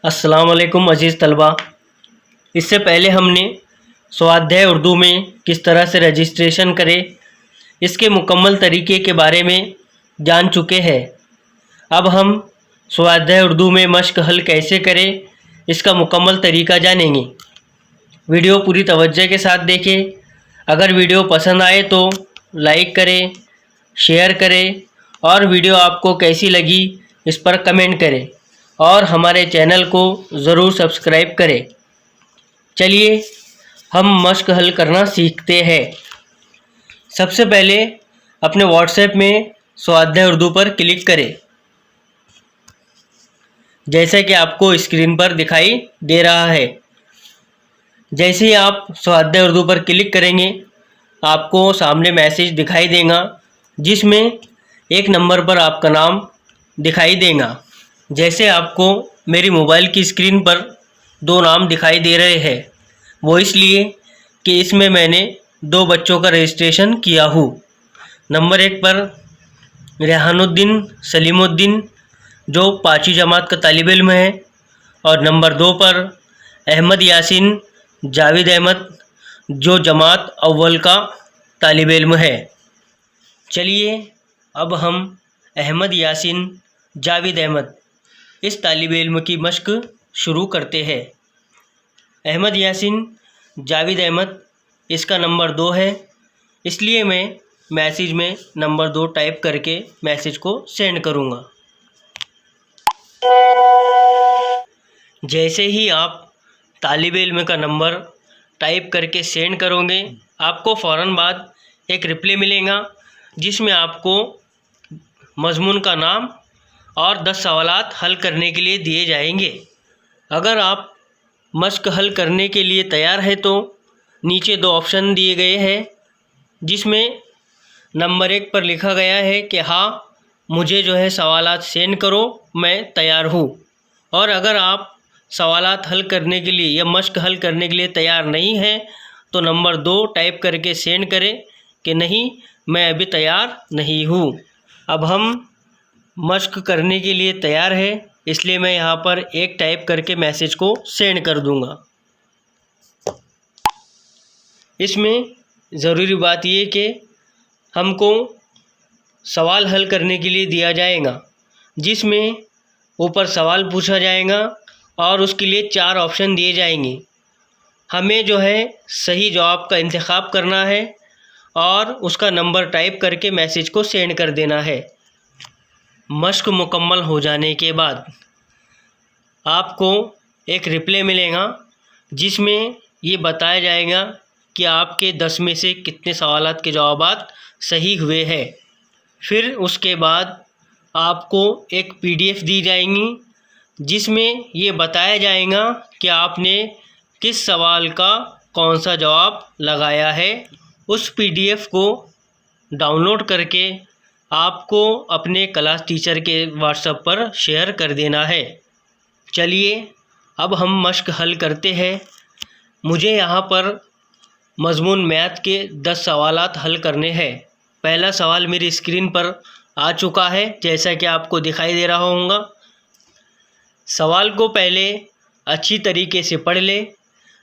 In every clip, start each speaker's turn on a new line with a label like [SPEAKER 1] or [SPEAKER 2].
[SPEAKER 1] अस्सलाम वालेकुम अज़ीज़ तलबा। इससे पहले हमने स्वाध्याय उर्दू में किस तरह से रजिस्ट्रेशन करें इसके मुकम्मल तरीके के बारे में जान चुके हैं। अब हम स्वाध्याय उर्दू में मश्क हल कैसे करें इसका मुकम्मल तरीका जानेंगे। वीडियो पूरी तवज्जो के साथ देखें। अगर वीडियो पसंद आए तो लाइक करें, शेयर करें और वीडियो आपको कैसी लगी इस पर कमेंट करें और हमारे चैनल को ज़रूर सब्सक्राइब करें। चलिए हम मश्क हल करना सीखते हैं। सबसे पहले अपने व्हाट्सएप में स्वाध्याय उर्दू पर क्लिक करें, जैसे कि आपको स्क्रीन पर दिखाई दे रहा है। जैसे ही आप स्वाध्याय उर्दू पर क्लिक करेंगे आपको सामने मैसेज दिखाई देगा, जिसमें एक नंबर पर आपका नाम दिखाई देगा। जैसे आपको मेरी मोबाइल की स्क्रीन पर दो नाम दिखाई दे रहे हैं, वो इसलिए कि इसमें मैंने दो बच्चों का रजिस्ट्रेशन किया हूँ। नंबर 1 पर रेहानुद्दीन सलीमुद्दीन जो 5वीं जमात का तालिब इल्म है, और नंबर 2 पर अहमद यासीन जावेद अहमद जो जमात अव्वल का तालिब इल्म है। चलिए अब हम अहमद यासीन जावेद अहमद इस तालिब इल्म की मश्क शुरू करते हैं। अहमद यासीन जावेद अहमद इसका नंबर 2 है, इसलिए मैं मैसेज में नंबर 2 टाइप करके मैसेज को सेंड करूँगा। जैसे ही आप तालिब इल्म का नंबर टाइप करके सेंड करोगे आपको फ़ौरन बाद एक रिप्लाई मिलेगा, जिसमें आपको मज़मून का नाम और 10 सवालात हल करने के लिए दिए जाएंगे। अगर आप मश्क हल करने के लिए तैयार है तो नीचे 2 ऑप्शन दिए गए हैं, जिसमें नंबर 1 पर लिखा गया है कि हाँ मुझे जो है सवालात सेंड करो, मैं तैयार हूँ। और अगर आप सवालात हल करने के लिए या मश्क हल करने के लिए तैयार नहीं है तो नंबर 2 टाइप करके सेंड करें कि नहीं मैं अभी तैयार नहीं हूँ। अब हम मश्क करने के लिए तैयार है, इसलिए मैं यहाँ पर 1 टाइप करके मैसेज को सेंड कर दूँगा। इसमें ज़रूरी बात ये कि हमको सवाल हल करने के लिए दिया जाएगा, जिसमें ऊपर सवाल पूछा जाएगा और उसके लिए 4 ऑप्शन दिए जाएंगे। हमें जो है सही जवाब का इंतखाब करना है और उसका नंबर टाइप करके मैसेज को सेंड कर देना है। मश्क मुकम्मल हो जाने के बाद आपको एक रिप्लाई मिलेगा, जिसमें ये बताया जाएगा कि आपके 10 में से कितने सवालात के जवाबात सही हुए हैं। फिर उसके बाद आपको एक PDF दी जाएंगी, जिसमें ये बताया जाएगा कि आपने किस सवाल का कौन सा जवाब लगाया है। उस PDF को डाउनलोड करके आपको अपने क्लास टीचर के व्हाट्सएप पर शेयर कर देना है। चलिए अब हम मश्क हल करते हैं। मुझे यहाँ पर मज़मून मैथ के 10 सवालात हल करने हैं। पहला सवाल मेरी स्क्रीन पर आ चुका है, जैसा कि आपको दिखाई दे रहा होगा। सवाल को पहले अच्छी तरीके से पढ़ ले,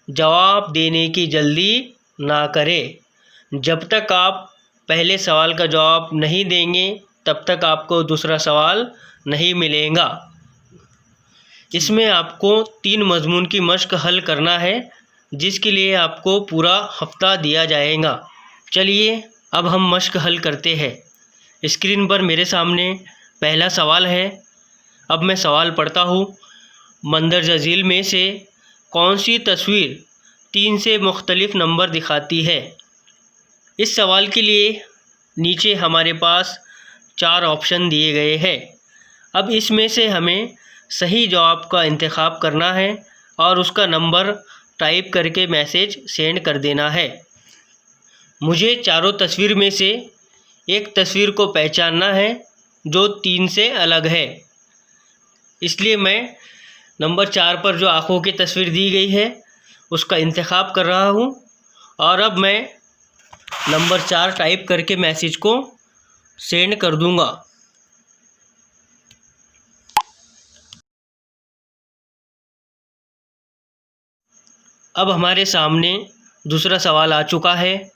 [SPEAKER 1] जवाब देने की जल्दी ना करें। जब तक आप पहले सवाल का जवाब नहीं देंगे तब तक आपको दूसरा सवाल नहीं मिलेगा। इसमें आपको 3 मज़मून की मश्क हल करना है, जिसके लिए आपको पूरा हफ्ता दिया जाएगा। चलिए अब हम मश्क हल करते हैं। स्क्रीन पर मेरे सामने पहला सवाल है। अब मैं सवाल पढ़ता हूँ। मंदरजा झील में से कौन सी तस्वीर 3 से मुख्तलिफ नंबर दिखाती है? इस सवाल के लिए नीचे हमारे पास 4 ऑप्शन दिए गए हैं। अब इसमें से हमें सही जवाब का इंतखाब करना है और उसका नंबर टाइप करके मैसेज सेंड कर देना है। मुझे चारों तस्वीर में से एक तस्वीर को पहचानना है जो 3 से अलग है, इसलिए मैं नंबर 4 पर जो आँखों की तस्वीर दी गई है उसका इंतखाब कर रहा हूँ। और अब मैं नंबर 4 टाइप करके मैसेज को सेंड कर दूँगा। अब हमारे सामने दूसरा सवाल आ चुका है,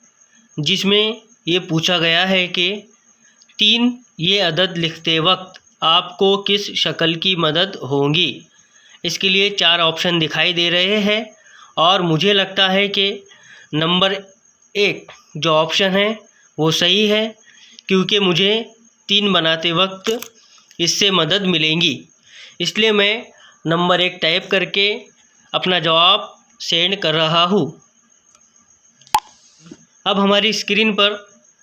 [SPEAKER 1] जिसमें ये पूछा गया है कि 3 ये अदद लिखते वक्त आपको किस शक्ल की मदद होगी। इसके लिए 4 ऑप्शन दिखाई दे रहे हैं और मुझे लगता है कि नंबर 1 जो ऑप्शन है वो सही है, क्योंकि मुझे 3 बनाते वक्त इससे मदद मिलेंगी। इसलिए मैं नंबर 1 टाइप करके अपना जवाब सेंड कर रहा हूँ। अब हमारी स्क्रीन पर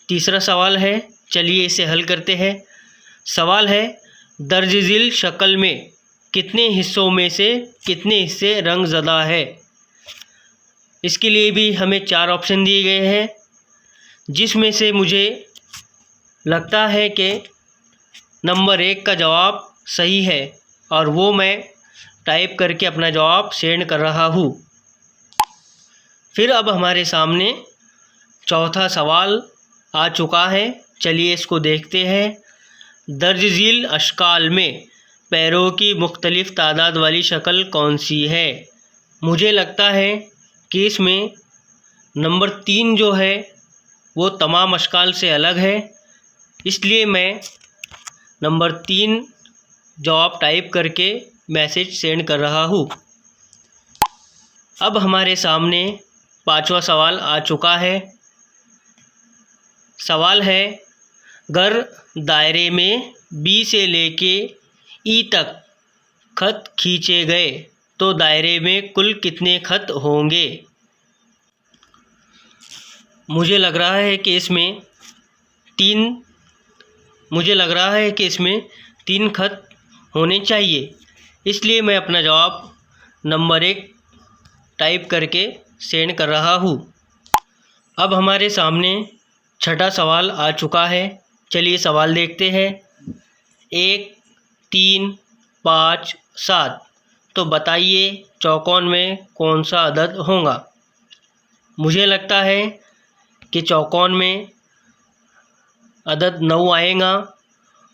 [SPEAKER 1] तीसरा सवाल है, चलिए इसे हल करते हैं। सवाल है, दर्ज झील शक्ल में कितने हिस्सों में से कितने हिस्से रंग ज़दा है। इसके लिए भी हमें 4 ऑप्शन दिए गए हैं, जिसमें से मुझे लगता है कि नंबर 1 का जवाब सही है और वो मैं टाइप करके अपना जवाब सेंड कर रहा हूँ। फिर अब हमारे सामने चौथा सवाल आ चुका है, चलिए इसको देखते हैं। दर्ज झील अशकाल में पैरों की मुख्तलिफ तादाद वाली शक्ल कौन सी है। मुझे लगता है कि इसमें नंबर 3 जो है वो तमाम अशकाल से अलग है, इसलिए मैं नंबर 3 जवाब टाइप करके मैसेज सेंड कर रहा हूँ। अब हमारे सामने 5वां सवाल आ चुका है। सवाल है, अगर दायरे में बी से लेके ई तक खत खींचे गए तो दायरे में कुल कितने खत होंगे। मुझे लग रहा है कि इसमें 3 खत होने चाहिए, इसलिए मैं अपना जवाब नंबर 1 टाइप करके सेंड कर रहा हूँ। अब हमारे सामने छठा सवाल आ चुका है, चलिए सवाल देखते हैं। 1, 3, 5, 7, तो बताइए चौकोन में कौन सा अदद होगा। मुझे लगता है कि चौकोन में अदद 9 आएगा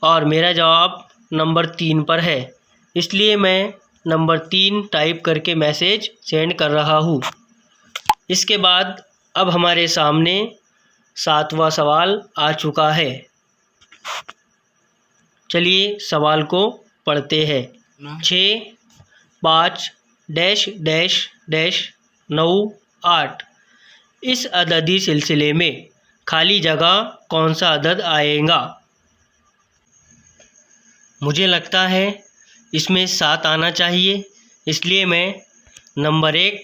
[SPEAKER 1] और मेरा जवाब नंबर 3 पर है, इसलिए मैं नंबर 3 टाइप करके मैसेज सेंड कर रहा हूँ। इसके बाद अब हमारे सामने 7वां सवाल आ चुका है, चलिए सवाल को पढ़ते हैं। 6, 5, डैश डैश डैश 9, 8 इस अददी सिलसिले में खाली जगह कौन सा अदद आएगा। मुझे लगता है इसमें 7 आना चाहिए, इसलिए मैं नंबर 1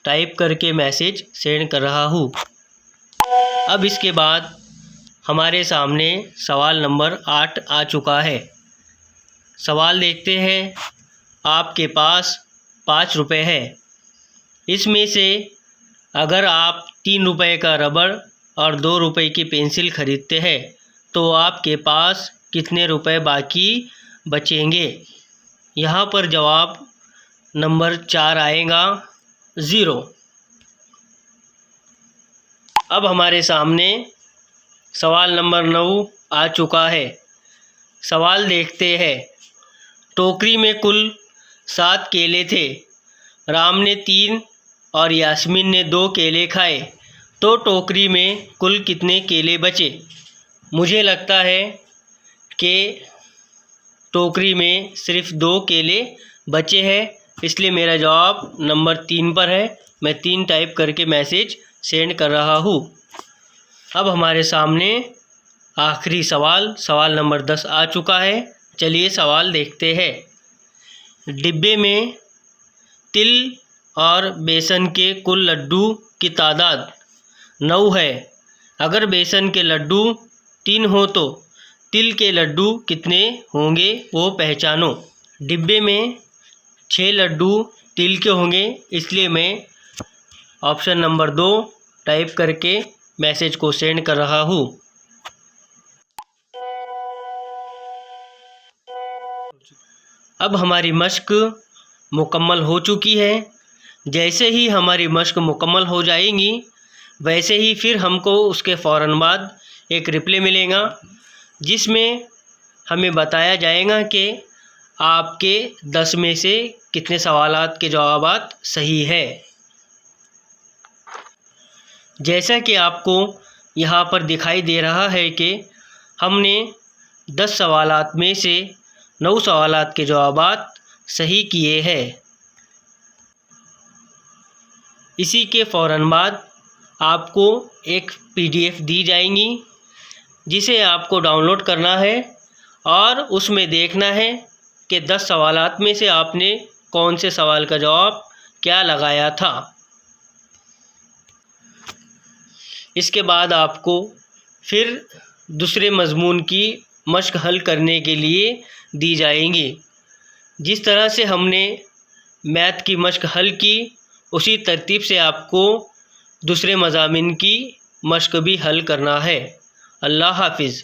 [SPEAKER 1] टाइप करके मैसेज सेंड कर रहा हूँ। अब इसके बाद हमारे सामने सवाल नंबर 8 आ चुका है। सवाल देखते हैं। आपके पास 5 रुपये है, इसमें से अगर आप 3 रुपये का रबड़ और 2 रुपये की पेंसिल खरीदते हैं तो आपके पास कितने रुपए बाकी बचेंगे। यहाँ पर जवाब नंबर 4 आएगा, 0। अब हमारे सामने सवाल नंबर 9 आ चुका है। सवाल देखते हैं। टोकरी में कुल 7 केले थे, राम ने 3 और यास्मीन ने 2 केले खाए, तो टोकरी में कुल कितने केले बचे। मुझे लगता है कि टोकरी में सिर्फ 2 केले बचे हैं, इसलिए मेरा जवाब नंबर 3 पर है। मैं 3 टाइप करके मैसेज सेंड कर रहा हूँ। अब हमारे सामने आखिरी सवाल नंबर 10 आ चुका है, चलिए सवाल देखते हैं। डिब्बे में तिल और बेसन के कुल लड्डू की तादाद 9 है। अगर बेसन के लड्डू 3 हो तो तिल के लड्डू कितने होंगे वो पहचानो। डिब्बे में 6 लड्डू तिल के होंगे, इसलिए मैं ऑप्शन नंबर 2 टाइप करके मैसेज को सेंड कर रहा हूँ। अब हमारी मश्क मुकम्मल हो चुकी है। जैसे ही हमारी मश्क मुकम्मल हो जाएगी, वैसे ही फिर हमको उसके फ़ौरन बाद एक रिप्ले मिलेगा, जिसमें हमें बताया जाएगा कि आपके 10 में से कितने सवालात के जवाबात सही है। जैसा कि आपको यहाँ पर दिखाई दे रहा है कि हमने 10 सवालात में से 9 सवालात के जवाबात सही किए हैं। इसी के फ़ौरन बाद आपको एक PDF दी जाएंगी जिसे आपको डाउनलोड करना है और उसमें देखना है कि 10 सवालात में से आपने कौन से सवाल का जवाब क्या लगाया था। इसके बाद आपको फिर दूसरे मज़मून की मश्क हल करने के लिए दी जाएंगी। जिस तरह से हमने मैथ की मश्क हल की उसी तरतीब से आपको दूसरे मज़ामिन की मश्क भी हल करना है। अल्लाह हाफिज़।